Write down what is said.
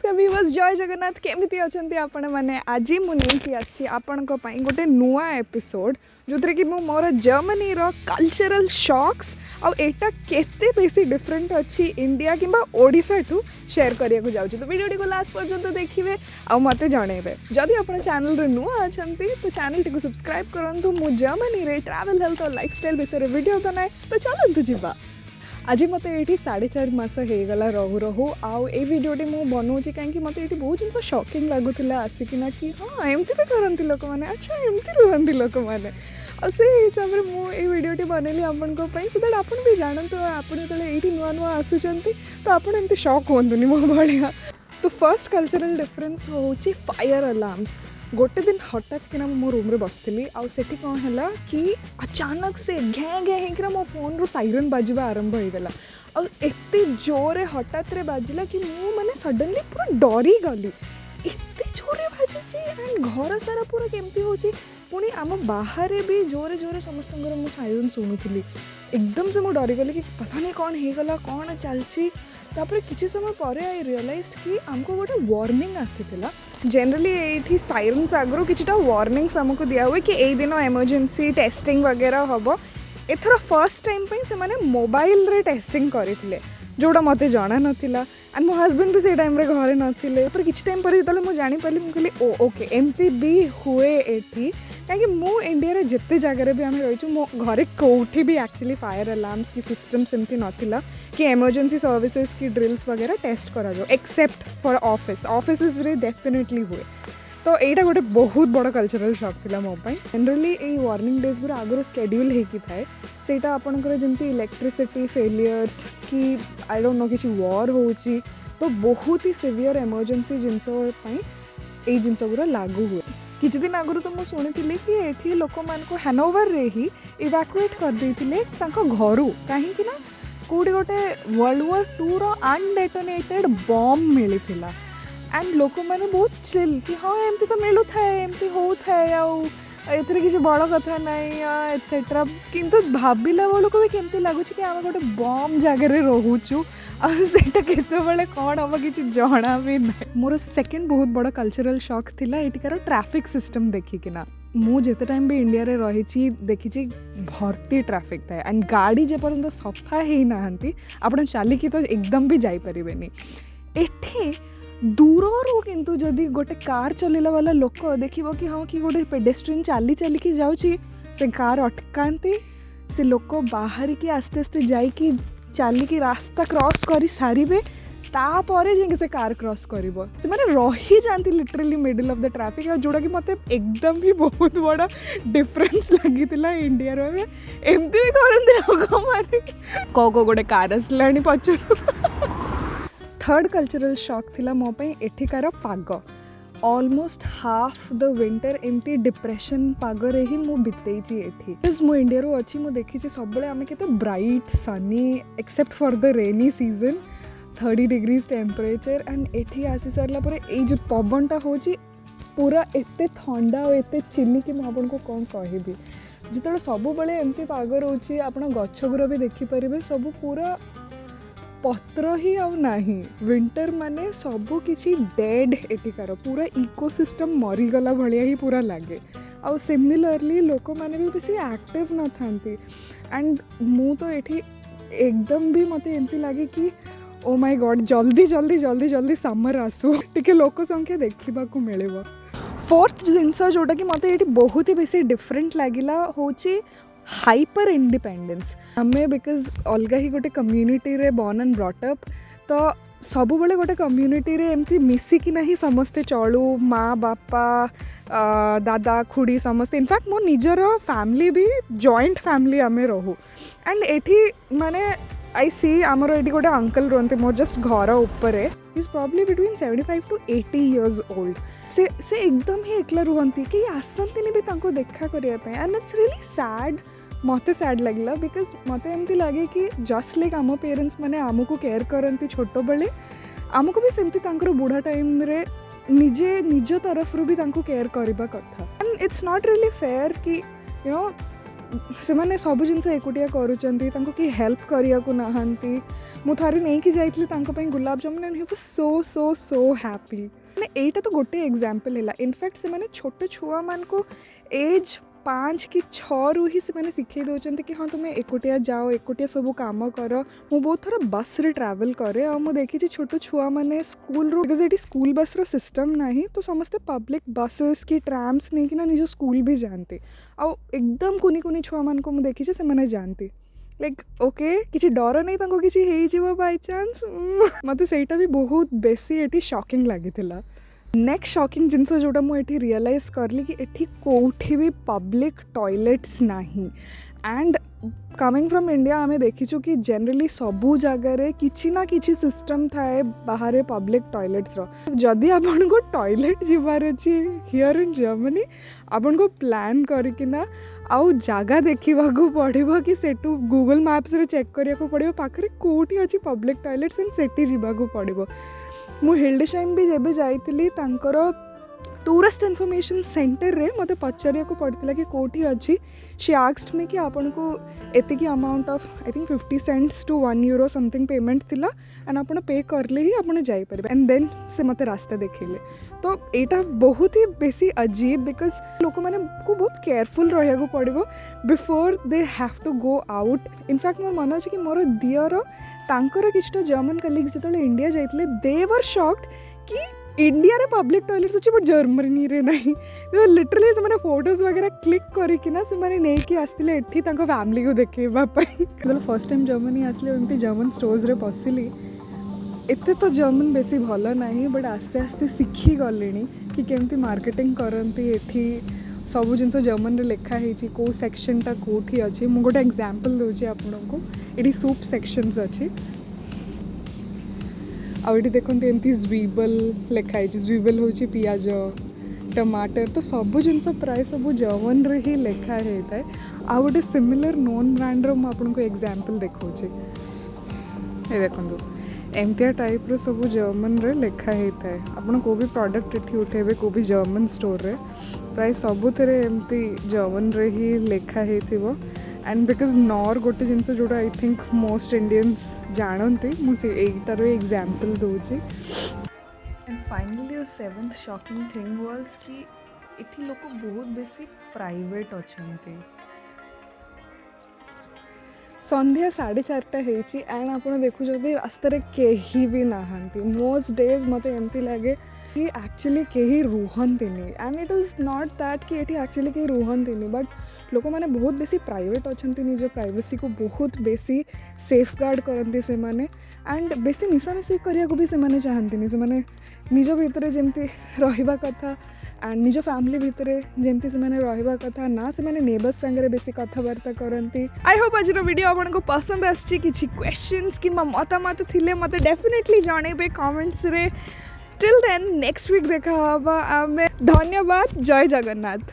नमस्कार व्यूअर्स जय जगन्नाथ केमिति अछंती आपण माने आज मु नेकी आछि आपण को पई गोटे नुआ एपिसोड जोथरे कि मु मोर जर्मनी रो कल्चरल शॉक्स आ एटा केते बेसी डिफरेंट अछि इंडिया किबा ओडिसा टू शेयर करिया को जाउछि। तो वीडियो को लास्ट पर्यंत देखिबे आ मते जणेबे। जदि आपण चैनल रे नुआ अछंती तो चैनल टिको सब्सक्राइब करंतु। मु जर्मनी रे ट्रैवल हेल्थ और लाइफस्टाइल विषय रे वीडियो बनाए तो चलंतु जिबा। आज मत ये 4.5 मास होगला रहू रहू आउ ए भिडियोटी मुझे बनाऊँगी कहीं मत ये बहुत जिन शॉकिंग लगुला आसिकिना कि हाँ एमती भी करती लोक मैंने अच्छा एमती रुहती लोक मैंने से हिसाब से मुझे भिडियोटी बनैली आपण सो दैट आप भी जानतु आप ये नुआ नुआ आसुँच तो आपड़ एमती शॉक हुंतुनि मो भाया। तो फर्स्ट कल्चरल डिफरेंस हूँ फायर अलार्म्स। गोटे दिन हठात किना मो रूम रे बसली आउ सेठी कौन है कि अचानक से घें घें होकर मो फोन रो साइरन बाजवा आरंभ होगला और एते जोरे हठात रे बाजिला कि मु माने सडनली पूरा डरी गली एते जोरे बाजुची एंड घर सारा पूरा केमती होची। पुणी आम बाहर भी जोरे जोरे समस्त मो साइरन शुणुली एकदम से मुझे डरी गली कि पता नहीं कौन होगला कौन चलची। तापर किसी समय पर आई रियलाइज कि आमको गोटे वार्निंग आसीथिला। जनरली ये साइरन्स आगु किछटा वार्निंग्स आमको दिया हुए कि ए दिन इमरजेंसी टेस्टिंग वगैरह हम। एथर फर्स्ट टाइम पे से माने मोबाइल रे टेस्टिंग करथिले जोड़ा मते जाना नथिला एंड मो हस्बैंड भी से टाइम रे घरे नथिले। पर किछ टाइम पर जतले मु जानि पाली मु कहली ओ ओके एमती भी हुए एठी कहीं मु इंडिया रे जिते जगह भी आम रही मो घरे कौटी भी एक्चुअली फायर अलार्म्स की सिस्टम्स एमती नथिला कि इमरजेंसी सर्विसेज की ड्रिल्स वगैरह टेस्ट करा जाओ एक्सेप्ट फॉर ऑफिस रे डेफिनेटली हुए। तो यहाँ गोटे बहुत बड़ कल्चरल शॉक थिला मो पई। जनरली ये वार्निंग डेज गुरा आगुरी शेड्यूल होती थाए सेटा आपनकर जमती इलेक्ट्रिसिटी फेलियर्स कि आई डोंट नो किसी वॉर होची तो बहुत ही सिवियर इमरजेंसी जिनस ये जिनस गुरा लागू हुए। किछि दिन आगुरी तो मुझे शुणी कि ये लोक मानक हैनोवर रे ही इवैक्यूएट कर देथिले तांको घरू कहीं ना कोडी गोटे वर्ल्ड वॉर 2 रो अनडेटोनेटेड बॉम्ब मिलिथिला एंड लोक मैंने बहुत चिल कि हाँ एमती तो मिलू थाए एमती हो थाए आउे किसी बड़ कथा नाई एटसेट्रा किंतु भाविला बेलू भी केमती लगुच कि आम गोटे बम जगह रोचु आटा केतबेले कौन हम कि जना भी ना। मोर सेकेंड बहुत बड़ कल्चरल शॉक थिला एटिकार ट्रैफिक सिस्टम देखिकिना। मु जेते टाइम भी इंडिया रे रही देखी भर्ती ट्रैफिक थाए एंड गाड़ी जेपर्यंत सफा ही नाहंती आपण चलिकी तो एकदम भी जाई परिबेनी। एठी दूर किंतु जदि गोटे कार चलैला वाला लोक देखिबो कि हाँ कि गोटे पेडेस्ट्रियन चाली चलिकी जाउची से कार अटकांती से लोक बाहर की आस्ते आस्ते जाइकी चलिकी रास्ता क्रॉस करी सारिबे तापरे जाके से कार क्रॉस करिवो से माने रही जाती literally middle of the traffic जोड़ा कि मते एकदम भी बहुत बड़ा डिफरेंस लगितिला इंडिया रे एमती भी करंती लोक माने को गोटे कार असलानी पछरु। थर्ड कल्चरल शॉक थिला मो पई एठिकार पाग। ऑलमोस्ट हाफ द विंटर एमती डिप्रेशन पागरे ही मु बितेची एठी मु इंडिया रो अछि मु देखी सब आम के bright sunny except for the rainy season 30 degrees temperature and एठी आसी सारला परे ए जो पवनटा होची पूरा एते ठंडा और एते चिल्ली कि मु आपन को कोन कहिबी। जितले सब बेले एमती पाग रोची आपण गछगुरा भी देखि परिबे सब पूरा पत्र ही आउ नाही विंटर माने सबू किसी डेड एटिकार पूरा इकोसिस्टम मरीगला भलिया ही पूरा लगे आउ सिमिलरली लोक माने भी बेसी एक्टिव न थांती एंड मु तो एठी एकदम भी मते एमती लागे कि ओ माय गॉड जल्दी जल्दी जल्दी जल्दी समर आसु टिके लोक संख्या देखिबा को मिलेबो। फोर्थ जिनस जोटा कि मते एठी बहुत ही बेसी डिफरेंट लागिला होची हाइपर इंडिपेंडेंस। हमें बिकज अलग ही गोटे कम्युनिटी रे बॉर्न एंड ब्रॉट अप तो सब बेले गोटे कम्युनिटी रे एमती मिसिकी नहीं समस्ते चलू माँ बापा दादा खुड़ी समस्ते इनफैक्ट मो निजर फैमिली भी जॉइंट फैमिली आमे रहू एंड एठी माने आई सी आमर एटी गोटे अंकल रुहते मोर जस्ट घर उपर is probably between 75 to 80 years old से एकदम ही एकला रुहंती कि आसंती भी तांको देखा करिया पे एंड इट्स रियली सैड। मते सैड लगला बिकज मते एमती लगे कि जस्ट लाइक आम पेरेंट्स माने आमको केयर करती छोट बेले आमको भी सेमती तांकर बुढ़ा टाइम रे निजे निज तरफ रू भी तांको केयर करबा कथा and it's not really fair कि यू नो से मैंने सब जिनस एकुटिया करूँगी कि हेल्प करने को नहांती मु थरे नहीं कि जाइए gulab jamun and he was so so so happy मैंने एटा तो गोटे एग्जांपल है इनफैक्ट से मैंने छोटे छुआ मान को एज 5 कि 6 रु ही से शिखे दौरान कि हाँ तुम्हें एकुटिया जाओ एकुटिया सब काम कर मु बहुत थर बस रे ट्रैवल करे और मुझे देखी छोट छुआ मैंने स्कूल रू बिकज ये स्कूल बस रो सिस्टम नहीं तो समस्ते पब्लिक बसेस की ट्राम्स नहीं कि निज स्कूल भी जानती आ एकदम कुनी कुनी छुआ मान को मुझे देखी से मैंने जानती लाइक ओके किसी डर नहीं तांको किसी हो बाय चांस मत सेटा भी बहुत बेसी एटी शॉकिंग लगी नेक्स्ट शॉकिंग जिनस जोटा मुझे रियलाइज करली कि एठी कोठी भी पब्लिक टॉयलेट्स नहीं एंड कमिंग फ्रॉम इंडिया आमे देखीचु कि जनरली सबू जगार किसी ना किसी सिस्टम थाए बाहर पब्लिक टॉयलेट्स जदि आपन को टॉयलेट जीवार अच्छी हियर इन जर्मनी आपन को प्लान करकिना आउ जगह देखा पड़ो कि सेटू गूगल मैप्स रे चेक करिया को पड़ो पाखरे कोठी अच्छी पब्लिक टॉयलेट्स एंड सेठी जीवाकू पड़ो मु हिल्डेशाइम भी जब जाइली तांकर टूरिस्ट इन्फॉर्मेशन सेंटर रे मते पचारिया को पड़ता कि कोठी अच्छी शी आस्क्ड मी कि आपन को एतिकी amount of I think 50 cents to 1 euro something payment थिला एंड आपन पे करले ही आपन जाई परिबे एंड देन से मते रास्ता देखिले तो एटा बहुत ही बेसी अजीब बिकॉज लोक मैंने को बहुत केयरफुल रहा को पड़ो before they have to go out in fact मोर मन अच्छे कि मोर दियर तांकर किछटा जर्मन कलीग्स जो इंडिया जाइए दे वर शॉक्ड कि इंडिया रे पब्लिक टॉयलेट्स अच्छे बट जर्मनी रे नहीं तो लिटरली से फोटोज वगैरह क्लिक करकिना से नहीं कि आसते एठी तांको फैमिली को देखा जो फर्स्ट टाइम जर्मनी आसले एमती जर्मन स्टोर्स रे पशिली एते तो जर्मन बेसी भल नहीं बट आस्ते आस्ते शिखी गले कि केमती मार्केटिंग करती एठी सब जिन जर्मन रे लिखा है कौ सेक्शनटा कौटी अच्छी मुझे गोटे एग्जांपल दूसरी आपको ये सूप सेक्शंस अच्छी आउटी देखते एमती ज्वीबल लिखाई ज्वीबल हूँ पियाज टमाटर तो सब जिनस प्राय सब जर्मन रे ही लिखा है आ गोटे सिमिलर नॉन ब्रांड रो आपको एग्जांपल देखौछि ए देखंतु एमतिया टाइप रो सब जर्मन रे लिखा होता है आपन को भी प्रोडक्ट एठी उठेबे को भी जर्मन स्टोर रे प्राय सबुथिरे एमती जर्मन रे ही लिखा हेथिबो एंड बिकॉज नॉर गोटे जिनस जोटा आई थिंक मोस्ट इंडियंस जानते मुझे एटार एग्जांपल दूची and finally the seventh shocking thing was कि एठी लोक बहुत बेसी प्राइवेट अछंती संध्या 4:30 एंड आप देखुं रास्तार कहीं भी नहांती मोस्ट डेज मत एमती लगे कि एक्चुअली कहीं रुहंती and it is not that कि ये एक्चुअली कहीं रुहंती बट लोक मैंने बहुत बेसी प्राइवेट अच्छा निज प्राइवेसी को बहुत बेसी सेफ गार्ड करती से माने एंड बेसी मिसामिशी करने को भी से चाहती से निज भितर जमती रहा कथा एंड निज फैमिली भितर जमती से रहा कथा ना से नेबर्स सांगे बेसी कथबार्ता करती आई होप आज वीडियो आपको पसंद आसी किसी क्वेश्चंस कि मतामत थिले मत डेफिनेटली जनइबे कमेंट्स रे टिल देन नेक्स्ट वीक देखा आमे धन्यवाद जय जगन्नाथ।